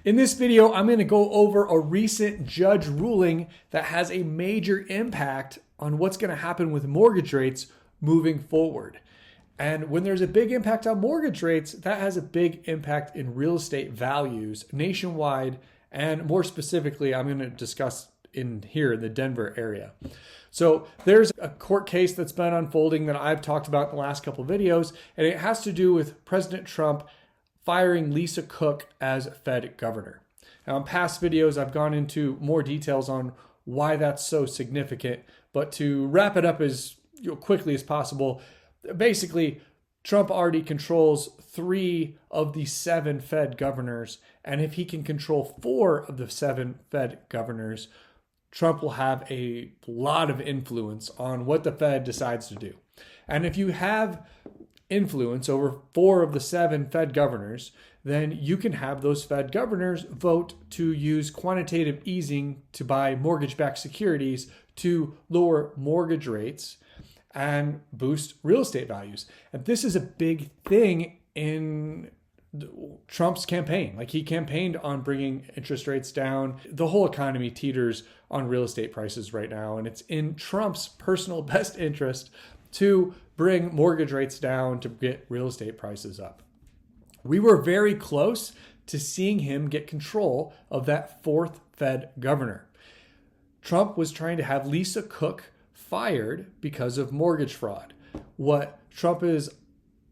In this video, I'm going to go over a recent judge ruling that has a major impact on what's going to happen with mortgage rates moving forward. And when there's a big impact on mortgage rates, that has a big impact in real estate values nationwide. And more specifically, I'm going to discuss in here in the Denver area. So there's a court case that's been unfolding that I've talked about in the last couple of videos, and it has to do with President Trump firing Lisa Cook as Fed governor. Now, in past videos, I've gone into more details on why that's so significant, but to wrap it up as quickly as possible, basically, Trump already controls 3 of the 7 Fed governors, and if he can control 4 of the 7 Fed governors, Trump will have a lot of influence on what the Fed decides to do. And if you have influence over 4 of the 7 Fed governors, then you can have those Fed governors vote to use quantitative easing to buy mortgage-backed securities to lower mortgage rates and boost real estate values. And this is a big thing in Trump's campaign. Like, he campaigned on bringing interest rates down. The whole economy teeters on real estate prices right now, and it's in Trump's personal best interest to bring mortgage rates down to get real estate prices up. We were very close to seeing him get control of that 4th Fed governor. Trump was trying to have Lisa Cook fired because of mortgage fraud. What Trump is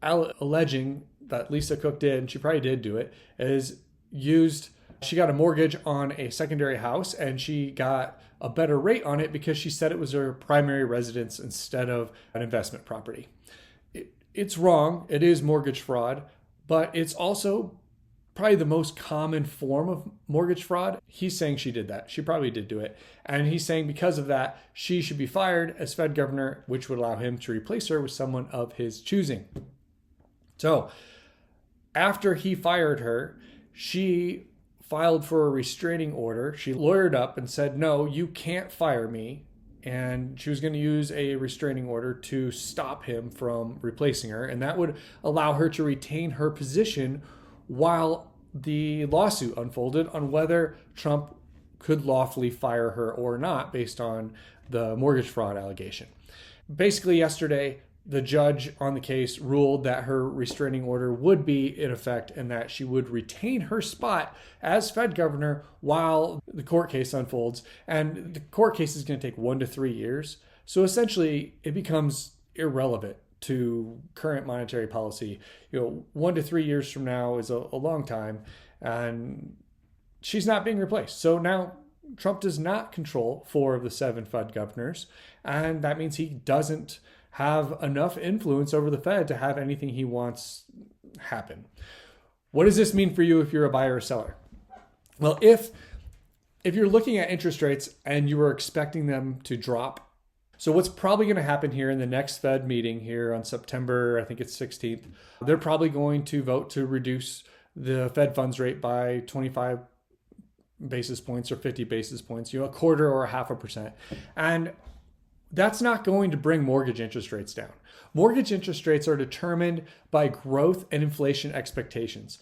alleging that Lisa Cook did, and she probably did do it, is she got a mortgage on a secondary house and she got a better rate on it because she said it was her primary residence instead of an investment property. It's wrong. It is mortgage fraud, but it's also probably the most common form of mortgage fraud. He's saying she did that. She probably did do it. And he's saying because of that, she should be fired as Fed governor, which would allow him to replace her with someone of his choosing. So after he fired her, she filed for a restraining order. She lawyered up and said, no, you can't fire me. And she was going to use a restraining order to stop him from replacing her. And that would allow her to retain her position while the lawsuit unfolded on whether Trump could lawfully fire her or not based on the mortgage fraud allegation. Basically, yesterday, the judge on the case ruled that her restraining order would be in effect and that she would retain her spot as Fed governor while the court case unfolds. And the court case is going to take 1 to 3 years. So essentially, it becomes irrelevant to current monetary policy. 1 to 3 years from now is a long time, and she's not being replaced. So now Trump does not control 4 of the 7 Fed governors, and that means he doesn't have enough influence over the Fed to have anything he wants happen. What does this mean for you if you're a buyer or seller? Well, if you're looking at interest rates and you were expecting them to drop, so what's probably going to happen here in the next Fed meeting here on September, I think it's 16th, they're probably going to vote to reduce the Fed funds rate by 25 basis points or 50 basis points, a quarter or 0.5%. And that's not going to bring mortgage interest rates down. Mortgage interest rates are determined by growth and inflation expectations.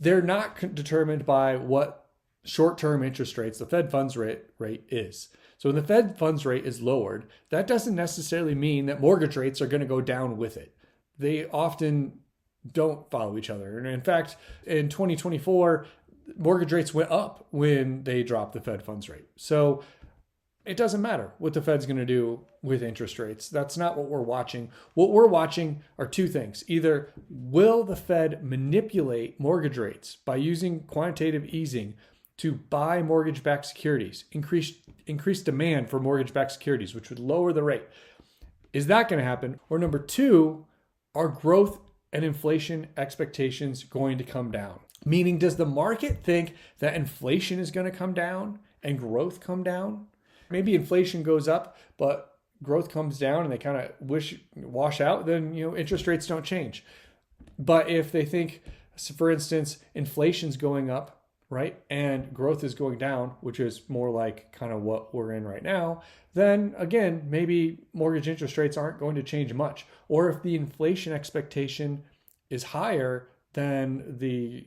They're not determined by what short-term interest rates, the Fed funds rate is. So when the Fed funds rate is lowered, that doesn't necessarily mean that mortgage rates are going to go down with it. They often don't follow each other. And in fact, in 2024, mortgage rates went up when they dropped the Fed funds rate. So it doesn't matter what the Fed's going to do with interest rates. That's not what we're watching. What we're watching are 2 things. Either will the Fed manipulate mortgage rates by using quantitative easing to buy mortgage-backed securities, increase demand for mortgage-backed securities, which would lower the rate. Is that going to happen? Or number 2, are growth and inflation expectations going to come down? Meaning, does the market think that inflation is going to come down and growth come down? Maybe inflation goes up, but growth comes down and they kind of wash out, then interest rates don't change. But if they think, for instance, inflation's going up, right, and growth is going down, which is more like kind of what we're in right now, then again, maybe mortgage interest rates aren't going to change much. Or if the inflation expectation is higher than the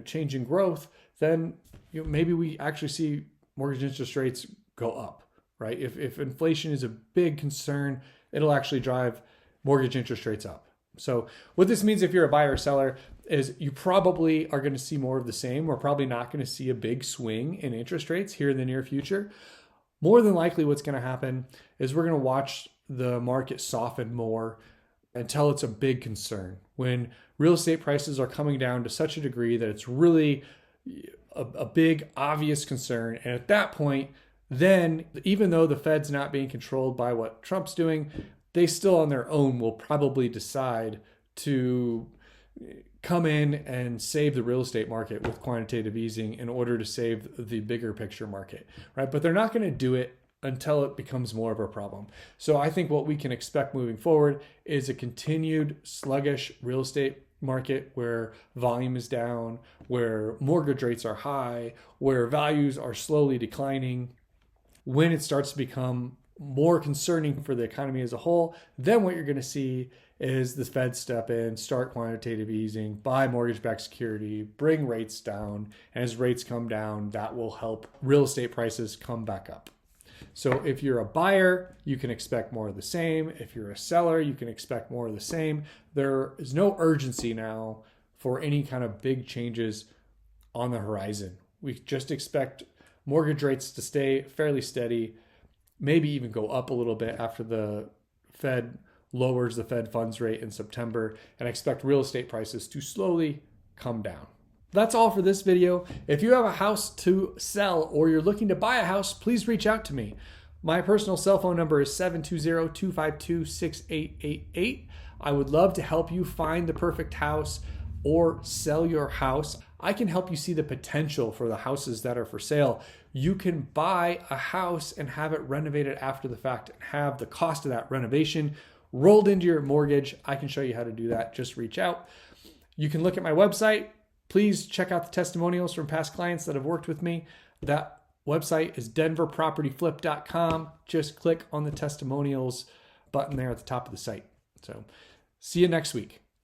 change in growth, then maybe we actually see mortgage interest rates go up, right? If inflation is a big concern, it'll actually drive mortgage interest rates up. So what this means if you're a buyer or seller is you probably are going to see more of the same. We're probably not going to see a big swing in interest rates here in the near future. More than likely what's going to happen is we're going to watch the market soften more until it's a big concern. When real estate prices are coming down to such a degree that it's really a big, obvious concern. And at that point, then even though the Fed's not being controlled by what Trump's doing, they still on their own will probably decide to come in and save the real estate market with quantitative easing in order to save the bigger picture market, right? But they're not going to do it until it becomes more of a problem. So I think what we can expect moving forward is a continued sluggish real estate market where volume is down, where mortgage rates are high, where values are slowly declining. When it starts to become more concerning for the economy as a whole, then what you're going to see is the Fed step in, start quantitative easing, buy mortgage-backed security, bring rates down. And as rates come down, that will help real estate prices come back up. So if you're a buyer, you can expect more of the same. If you're a seller, you can expect more of the same. There is no urgency now for any kind of big changes on the horizon. We just expect mortgage rates to stay fairly steady, maybe even go up a little bit after the Fed lowers the Fed funds rate in September, and expect real estate prices to slowly come down. That's all for this video. If you have a house to sell or you're looking to buy a house, please reach out to me. My personal cell phone number is 720-252-6888. I would love to help you find the perfect house or sell your house. I can help you see the potential for the houses that are for sale. You can buy a house and have it renovated after the fact and have the cost of that renovation rolled into your mortgage. I can show you how to do that. Just reach out. You can look at my website. Please check out the testimonials from past clients that have worked with me. That website is denverpropertyflip.com. Just click on the testimonials button there at the top of the site. So see you next week.